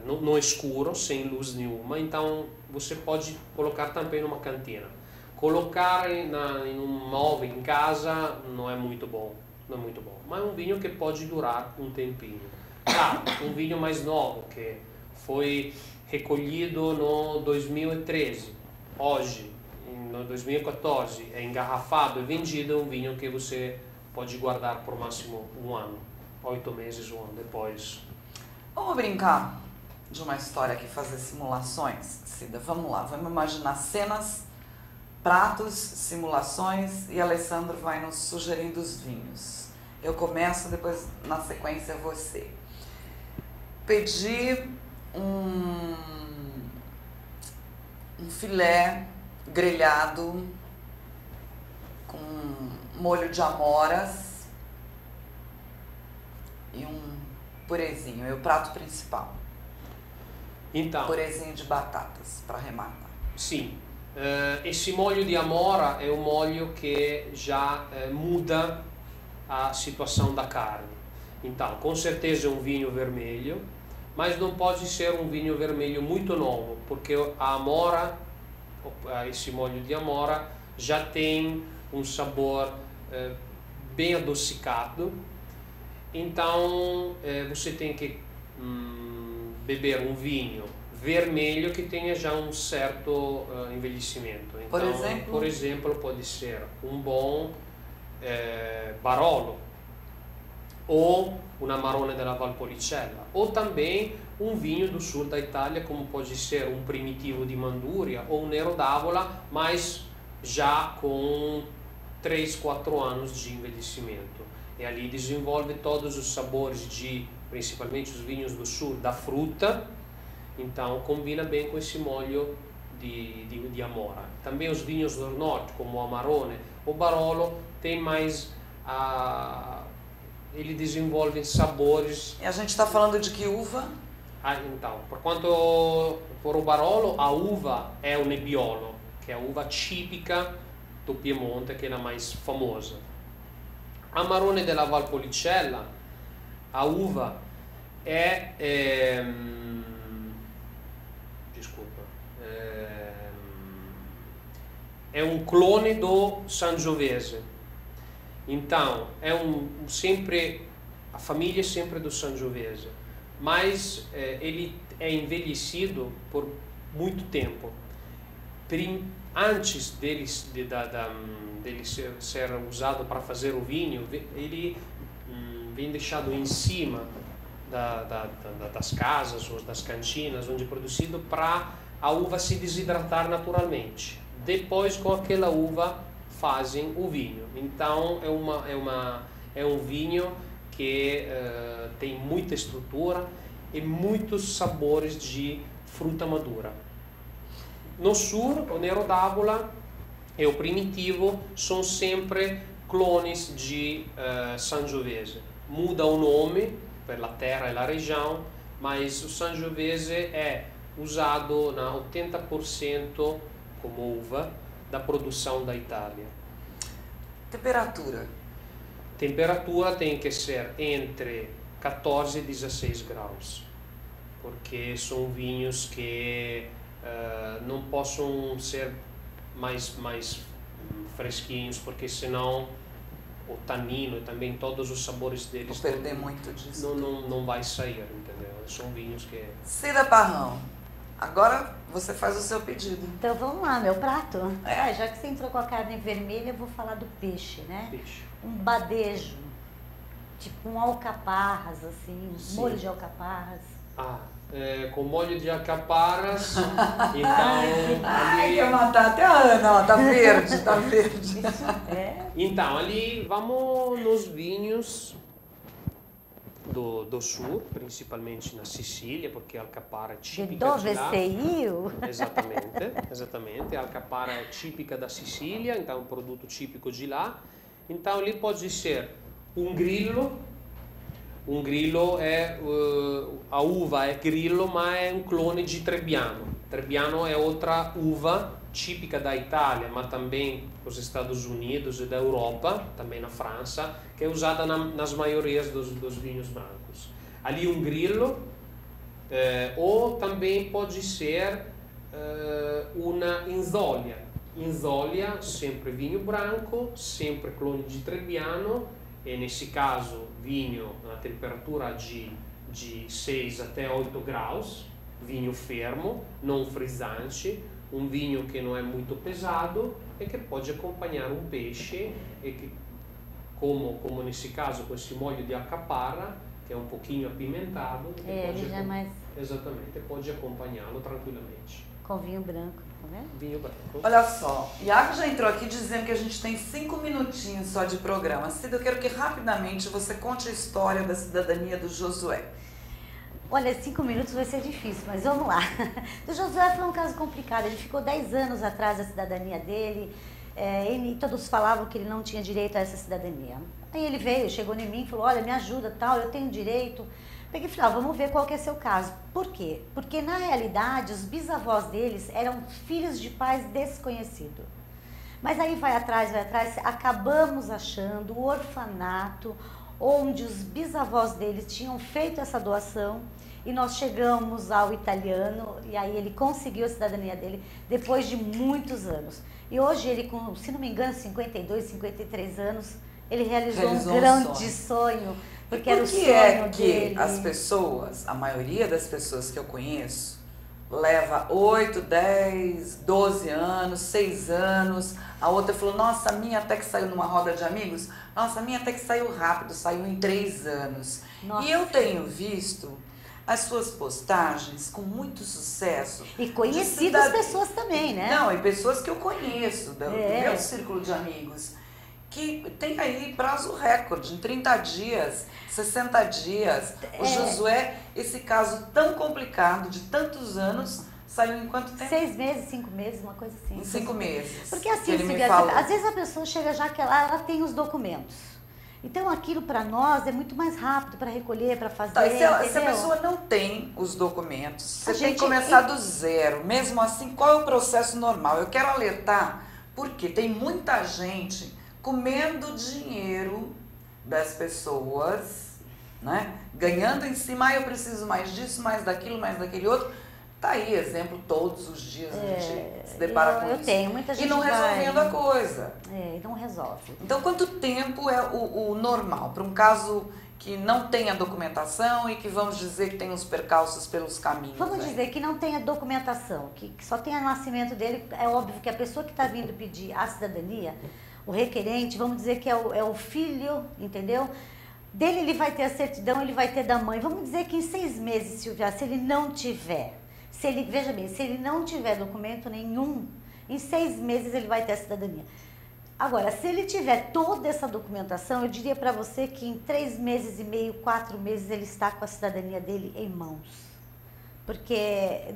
no escuro, sem luz nenhuma. Então você pode colocar também numa cantina. Colocar em um móvel em casa não é muito bom, mas é um vinho que pode durar um tempinho. Claro, um vinho mais novo que foi recolhido no 2013, hoje, no 2014, é engarrafado e vendido, é um vinho que você pode guardar por máximo um ano, 8 meses, um ano depois. Vamos brincar de uma história aqui, fazer simulações, Cida. Vamos lá, vamos imaginar cenas, pratos, simulações, e Alessandro vai nos sugerindo os vinhos. Eu começo, depois na sequência você. Pedi um filé grelhado com molho de amoras e um purezinho, é o prato principal. Então, purezinho de batatas, para arrematar. Sim. Esse molho de amora é um molho que já muda a situação da carne. Então, com certeza é um vinho vermelho, mas não pode ser um vinho vermelho muito novo, porque a amora, esse molho de amora, já tem um sabor bem adocicado. Então, você tem que beber um vinho vermelho que tenha já um certo envelhecimento. Então, por exemplo, pode ser um bom Barolo ou uma Amarone della Valpolicella, ou também um vinho do sul da Itália, como pode ser um Primitivo di Manduria ou um Nero d'Avola, mas já com 3, 4 anos de envelhecimento. E ali desenvolve todos os sabores principalmente os vinhos do sul, da fruta. Então combina bem com esse molho de amora. Também os vinhos do norte, como o Amarone, o Barolo, tem mais ele desenvolve sabores. E a gente está falando de que uva? Então, por o Barolo, a uva é o Nebbiolo, que é a uva típica do Piemonte, que é a mais famosa. Amarone della Valpolicella, a uva é um clone do Sangiovese. Então, a família é sempre do Sangiovese, mas ele é envelhecido por muito tempo. Antes dele ser usado para fazer o vinho, ele vem deixado em cima das casas ou das cantinas onde é produzido, para a uva se desidratar naturalmente. Depois, com aquela uva, fazem o vinho. Então é um vinho que tem muita estrutura e muitos sabores de fruta madura. No sul, o Nero d'Avola e o Primitivo são sempre clones de Sangiovese. Muda o nome pela terra e la região, mas o Sangiovese é usado na 80% como uva da produção da Itália. Temperatura? Temperatura tem que ser entre 14 e 16 graus, porque são vinhos que não possam ser mais fresquinhos, porque senão o tanino e também todos os sabores deles vou perder muito disso. Não vai sair, entendeu? São vinhos que... Cida Parrão, agora você faz o seu pedido. Então vamos lá, meu prato. Já que você entrou com a carne vermelha, eu vou falar do peixe, né? Peixe. Um badejo. tipo um alcaparras, assim, Sim. molho de alcaparras. Com molho de alcaparras, então Ai, ali, quer matar até a Ana, ó, tá verde, tá verde. então ali vamos nos vinhos do sul, principalmente na Sicília, porque a alcaparra é De típica dove de lá. sei io? Exatamente. A alcaparra é típica da Sicília, então é um produto típico de lá. Então ali pode ser um grillo. Um grillo é, a uva é grillo, mas é um clone de Trebbiano. Trebbiano é outra uva típica da Itália, mas também dos Estados Unidos e da Europa, também na França, que é usada nas maiorias dos vinhos brancos. Ali um grillo, ou também pode ser uma inzolha. Inzolha, sempre vinho branco, sempre clone de Trebbiano, e nesse caso vinho na temperatura de 6 até 8 graus, vinho fermo, não frisante, um vinho que não é muito pesado e que pode acompanhar um peixe e que, como nesse caso com esse molho de alcaparra, que é um pouquinho apimentado, Ele já é mais exatamente, pode acompanhá-lo tranquilamente. com vinho branco, tá vendo? Vinho branco. Olha só, Iago já entrou aqui dizendo que a gente tem 5 minutinhos só de programa. Cida, eu quero que rapidamente você conte a história da cidadania do Josué. Olha, 5 minutos vai ser difícil, mas vamos lá. O Josué foi um caso complicado, ele ficou 10 anos atrás da cidadania dele, e todos falavam que ele não tinha direito a essa cidadania. Aí ele veio, chegou em mim e falou, olha, me ajuda, tal, eu tenho direito. Peguei e falei, vamos ver qual que é seu caso. Por quê? Porque na realidade os bisavós deles eram filhos de pais desconhecidos. Mas aí vai atrás, acabamos achando o orfanato onde os bisavós deles tinham feito essa doação e nós chegamos ao italiano e aí ele conseguiu a cidadania dele depois de muitos anos. E hoje ele com, se não me engano, 52, 53 anos, ele realizou um grande sonho. Porque era o sonho é que dele. as pessoas, a maioria das pessoas que eu conheço, leva 8, 10, 12 anos, 6 anos. A outra falou, nossa, a minha até que saiu numa roda de amigos, nossa, a minha até que saiu rápido, saiu em 3 anos. Nossa. E eu tenho visto as suas postagens com muito sucesso. E conhecidas pessoas também, né? Não, e pessoas que eu conheço, do meu círculo de amigos, que tem aí prazo recorde, em 30 dias, 60 dias. O Josué, esse caso tão complicado, de tantos anos, saiu em quanto tempo? 6 meses, 5 meses, uma coisa assim. Em 5 meses. Porque assim, Silvia, às vezes a pessoa chega já que ela tem os documentos. Então aquilo para nós é muito mais rápido para recolher, para fazer. Tá, se a pessoa não tem os documentos, você tem que começar do zero. Mesmo assim, qual é o processo normal? Eu quero alertar, porque tem muita gente comendo dinheiro das pessoas, né? Ganhando em cima, eu preciso mais disso, mais daquilo, mais daquele outro. Tá aí, exemplo, todos os dias a gente se depara com isso. Eu tenho, muita gente e não resolvendo a coisa. E não resolve. Então, quanto tempo é o normal para um caso que não tenha documentação e que vamos dizer que tem uns percalços pelos caminhos? Vamos dizer que não tenha documentação, que só tenha nascimento dele. É óbvio que a pessoa que está vindo pedir a cidadania, o requerente, vamos dizer que é o filho, entendeu? Dele ele vai ter a certidão, ele vai ter da mãe. Vamos dizer que em 6 meses, Silvia, se ele não tiver, veja bem, se ele não tiver documento nenhum, em 6 meses ele vai ter a cidadania. Agora, se ele tiver toda essa documentação, eu diria para você que em 3 meses e meio, 4 meses, ele está com a cidadania dele em mãos. Porque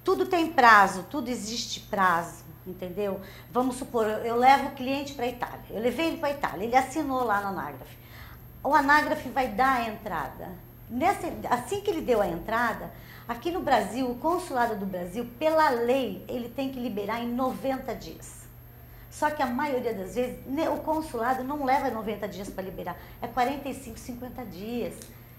tudo tem prazo, tudo existe prazo, entendeu? Vamos supor, eu levo o cliente para a Itália, eu levei ele para a Itália, ele assinou lá no Anágrafo. O Anágrafo vai dar a entrada. Assim que ele deu a entrada, aqui no Brasil, o consulado do Brasil, pela lei, ele tem que liberar em 90 dias. Só que a maioria das vezes, o consulado não leva 90 dias para liberar, é 45, 50 dias.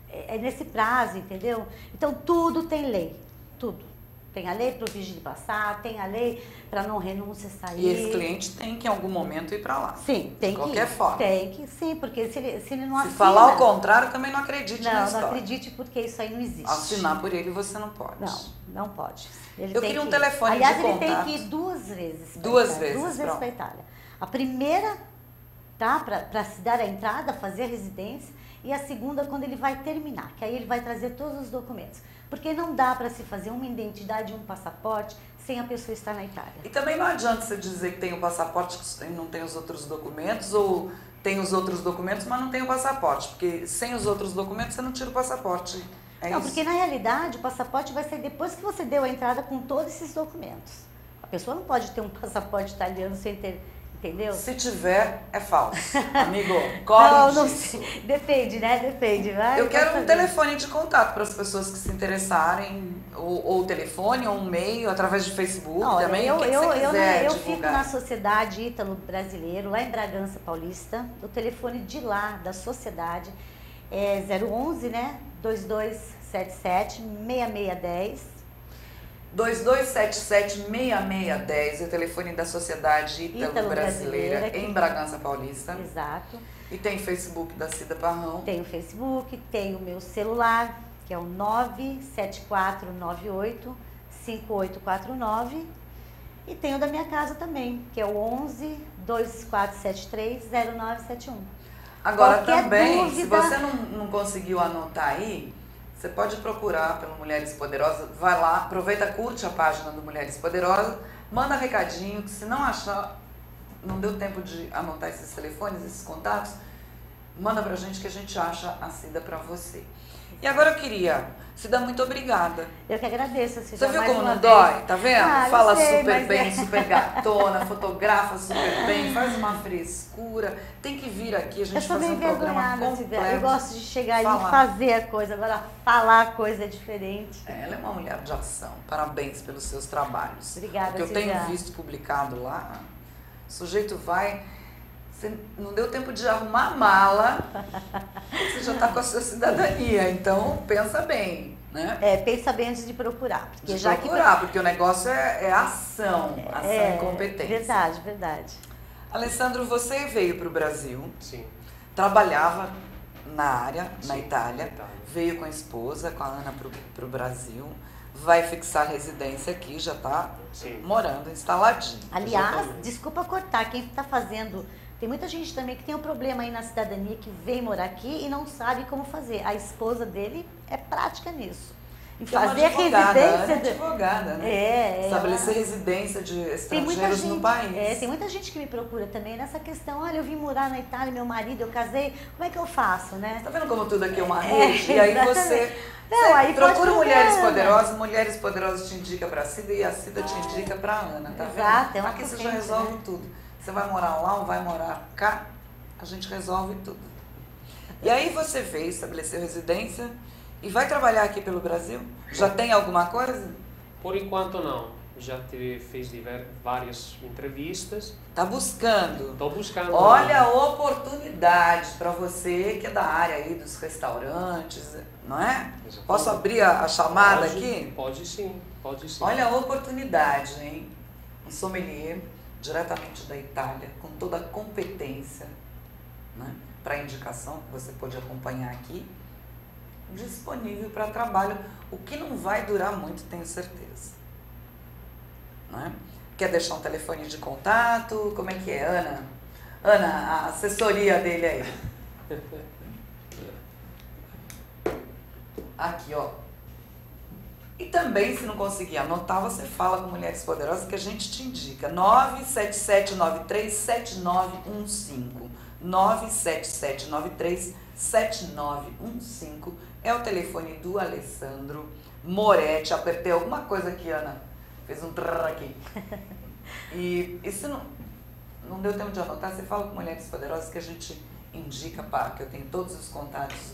É nesse prazo, entendeu? Então, tudo tem lei, tudo. Tem a lei para o vigílio passar, tem a lei para não renúncia sair. E esse cliente tem que em algum momento ir para lá. Sim, tem que ir. De qualquer forma. Tem que, sim, porque se ele não assina... Se falar o contrário, também não acredite na história. Não acredite, porque isso aí não existe. Assinar por ele você não pode. Não pode. Eu queria um telefone de contato. Aliás, ele tem que ir 2 vezes. Duas vezes para a Itália. A primeira, tá, para se dar a entrada, fazer a residência, e a segunda quando ele vai terminar, que aí ele vai trazer todos os documentos. Porque não dá para se fazer uma identidade e um passaporte sem a pessoa estar na Itália. E também não adianta você dizer que tem o passaporte e não tem os outros documentos, ou tem os outros documentos, mas não tem o passaporte, porque sem os outros documentos você não tira o passaporte. Não, porque na realidade o passaporte vai ser depois que você deu a entrada com todos esses documentos. A pessoa não pode ter um passaporte italiano sem ter, entendeu? Se tiver, é falso. Amigo, corre não disso. sei. Depende, né? Depende. Eu quero um telefone de contato para as pessoas que se interessarem, ou telefone, ou um e-mail, através de Facebook também. Eu fico na Sociedade Ítalo Brasileiro, lá em Bragança Paulista. O telefone de lá, da sociedade, é 011, né? 2277-6610. 2277-6610 é o telefone da Sociedade Ítalo Brasileira em Bragança Paulista. Exato. E tem Facebook da Cida Parrão. Tem o Facebook, tem o meu celular, que é o 97498-5849. E tem o da minha casa também, que é o 11-2473-0971. Agora Qualquer também, dúvida... se você não conseguiu anotar aí, você pode procurar pelo Mulheres Poderosas, vai lá, aproveita, curte a página do Mulheres Poderosas, manda recadinho, que se não achar, não deu tempo de anotar esses telefones, esses contatos, manda pra gente que a gente acha a Cida pra você. E agora eu queria, Cida, muito obrigada. Eu que agradeço, Cida. Você viu como não dói? Tá vendo? Fala sei, super bem, super gatona, fotografa super bem, faz uma frescura. Tem que vir aqui, a gente fazer um programa completo. Eu gosto de chegar aí e fazer a coisa, agora falar a coisa é diferente. Ela é uma mulher de ação. Parabéns pelos seus trabalhos. Obrigada, Porque eu tenho visto publicado lá, o sujeito vai... Você não deu tempo de arrumar a mala, você já está com a sua cidadania, então pensa bem, né? Pensa bem antes de procurar. Porque porque o negócio é ação, ação e competência. Verdade, verdade. Alessandro, você veio para o Brasil, Sim. Trabalhava na área, Sim, na Itália, veio com a esposa, com a Ana para o Brasil, vai fixar residência aqui, já está morando, instaladinho. Aliás, Exatamente. Desculpa cortar, quem está fazendo... Tem muita gente também que tem um problema aí na cidadania, que vem morar aqui e não sabe como fazer. A esposa dele é prática nisso. Em fazer residência... advogada, né? Estabelecer residência de estrangeiros no país. Tem muita gente que me procura também nessa questão. Olha, eu vim morar na Itália, meu marido, eu casei, como é que eu faço, né? Tá vendo como tudo aqui é uma rede? E aí você procura Mulheres Poderosas te indica pra Cida e a Cida te indica pra Ana, tá vendo? Exato, aqui você já resolve tudo. Você vai morar lá ou vai morar cá, a gente resolve tudo. E aí você veio, estabeleceu residência e vai trabalhar aqui pelo Brasil? Já tem alguma coisa? Por enquanto não. Já fez várias entrevistas. Tá buscando? Estou buscando. Olha a oportunidade para você que é da área aí dos restaurantes, não é? Exatamente. Posso abrir a chamada aqui? Pode sim, pode sim. Olha a oportunidade, hein? Um sommelier diretamente da Itália, com toda a competência, né, para indicação, que você pode acompanhar aqui, disponível para trabalho, o que não vai durar muito, tenho certeza. Né? Quer deixar um telefone de contato? Como é que é, Ana? Ana, a assessoria dele aí. Aqui, ó. E também, se não conseguir anotar, você fala com Mulheres Poderosas que a gente te indica. 97793-7915. 97793-7915 é o telefone do Alessandro Moretti. Apertei alguma coisa aqui, Ana. Fez um trrr aqui. E se não deu tempo de anotar, você fala com Mulheres Poderosas que a gente indica, que eu tenho todos os contatos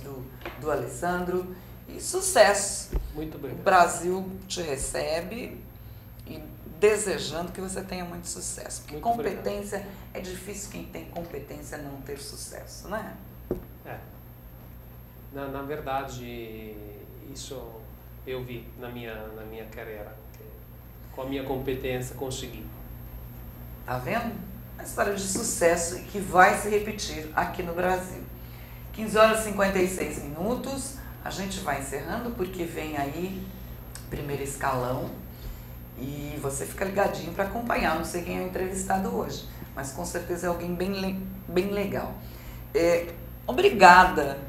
do Alessandro. E sucesso! Muito obrigado. O Brasil te recebe e desejando que você tenha muito sucesso. Porque muito competência, obrigado. É difícil quem tem competência não ter sucesso, né? Na verdade, isso eu vi na minha carreira. Com a minha competência consegui. Tá vendo? Uma história de sucesso e que vai se repetir aqui no Brasil. 15h56. A gente vai encerrando porque vem aí primeiro escalão e você fica ligadinho para acompanhar. Não sei quem é o entrevistado hoje, mas com certeza é alguém bem legal. Obrigada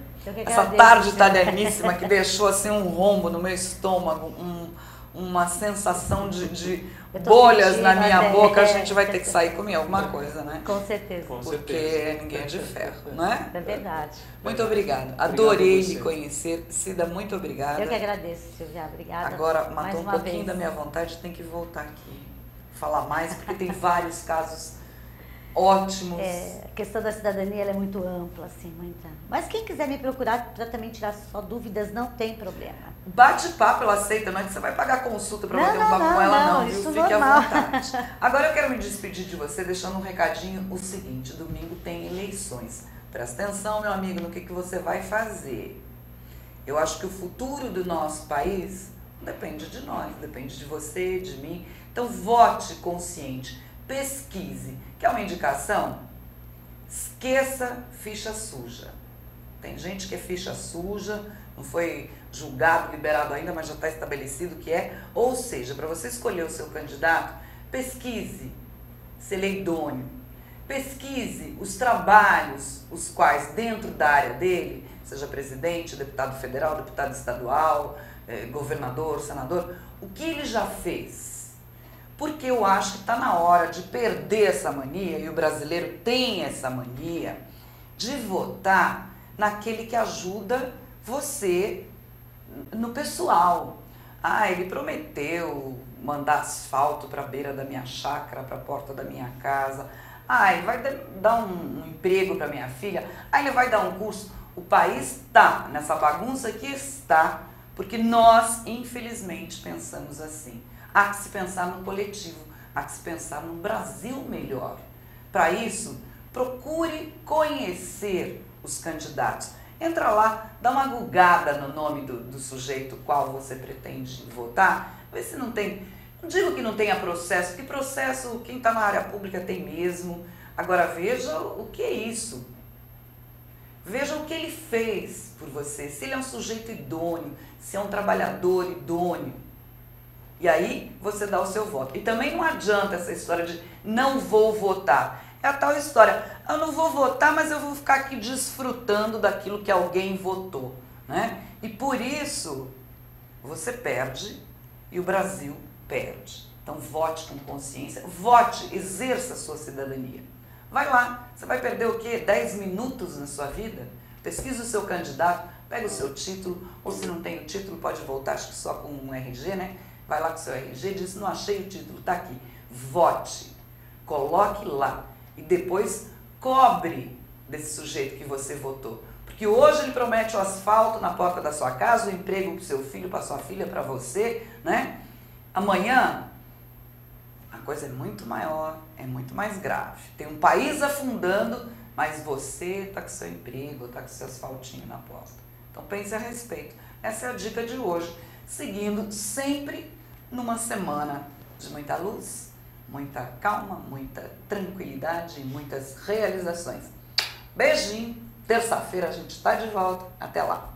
essa tarde italianíssima que deixou assim um rombo no meu estômago, uma sensação de bolhas na minha boca, a gente vai ter que sair comer alguma coisa, né? Com certeza. Porque ninguém é de ferro, não é? É verdade. Muito obrigada. Adorei lhe conhecer. Cida, muito obrigada. Eu que agradeço, Silvia. Obrigada. Agora, matou um pouquinho vez da minha vontade, tem que voltar aqui, falar mais, porque tem vários casos ótimos. A questão da cidadania ela é muito ampla, assim, muita. Mas quem quiser me procurar para também tirar só dúvidas, não tem problema. Bate-papo, ela aceita, não é que você vai pagar consulta para bater um papo com ela, não, viu? Fique normal. à vontade. Agora eu quero me despedir de você deixando um recadinho, o seguinte: domingo tem eleições. Presta atenção, meu amigo, no que você vai fazer. Eu acho que o futuro do nosso país depende de nós, depende de você, de mim. Então vote consciente, pesquise. Quer uma indicação? Esqueça ficha suja. Tem gente que é ficha suja, não foi julgado, liberado ainda, mas já está estabelecido que é. Ou seja, para você escolher o seu candidato, pesquise se ele é idôneo. Pesquise os trabalhos, os quais dentro da área dele, seja presidente, deputado federal, deputado estadual, governador, senador, o que ele já fez. Porque eu acho que está na hora de perder essa mania, e o brasileiro tem essa mania, de votar naquele que ajuda você no pessoal. Ah, ele prometeu mandar asfalto para a beira da minha chácara, para a porta da minha casa. Ah, ele vai dar um emprego para minha filha. Ah, ele vai dar um curso. O país está nessa bagunça que está, porque nós, infelizmente, pensamos assim. Há que se pensar no coletivo, há que se pensar num Brasil melhor. Para isso, procure conhecer os candidatos. Entra lá, dá uma gugada no nome do sujeito qual você pretende votar, vê se não tem, não digo que não tenha processo, que processo quem está na área pública tem mesmo. Agora veja o que é isso. Veja o que ele fez por você, se ele é um sujeito idôneo, se é um trabalhador idôneo. E aí você dá o seu voto. E também não adianta essa história de não vou votar. É a tal história, eu não vou votar, mas eu vou ficar aqui desfrutando daquilo que alguém votou, né? E por isso você perde e o Brasil perde. Então vote com consciência, vote, exerça a sua cidadania. Vai lá, você vai perder o quê? 10 minutos na sua vida? Pesquisa o seu candidato, pega o seu título, ou se não tem o título, pode voltar, acho que só com um RG, né? Vai lá com o seu RG e diz, não achei o título, tá aqui. Vote, coloque lá e depois cobre desse sujeito que você votou. Porque hoje ele promete o asfalto na porta da sua casa, o emprego para o seu filho, para sua filha, para você, né? Amanhã a coisa é muito maior, é muito mais grave. Tem um país afundando, mas você está com seu emprego, está com seu asfaltinho na porta. Então pense a respeito. Essa é a dica de hoje, seguindo sempre numa semana de muita luz, muita calma, muita tranquilidade e muitas realizações. Beijinho, terça-feira a gente está de volta. Até lá!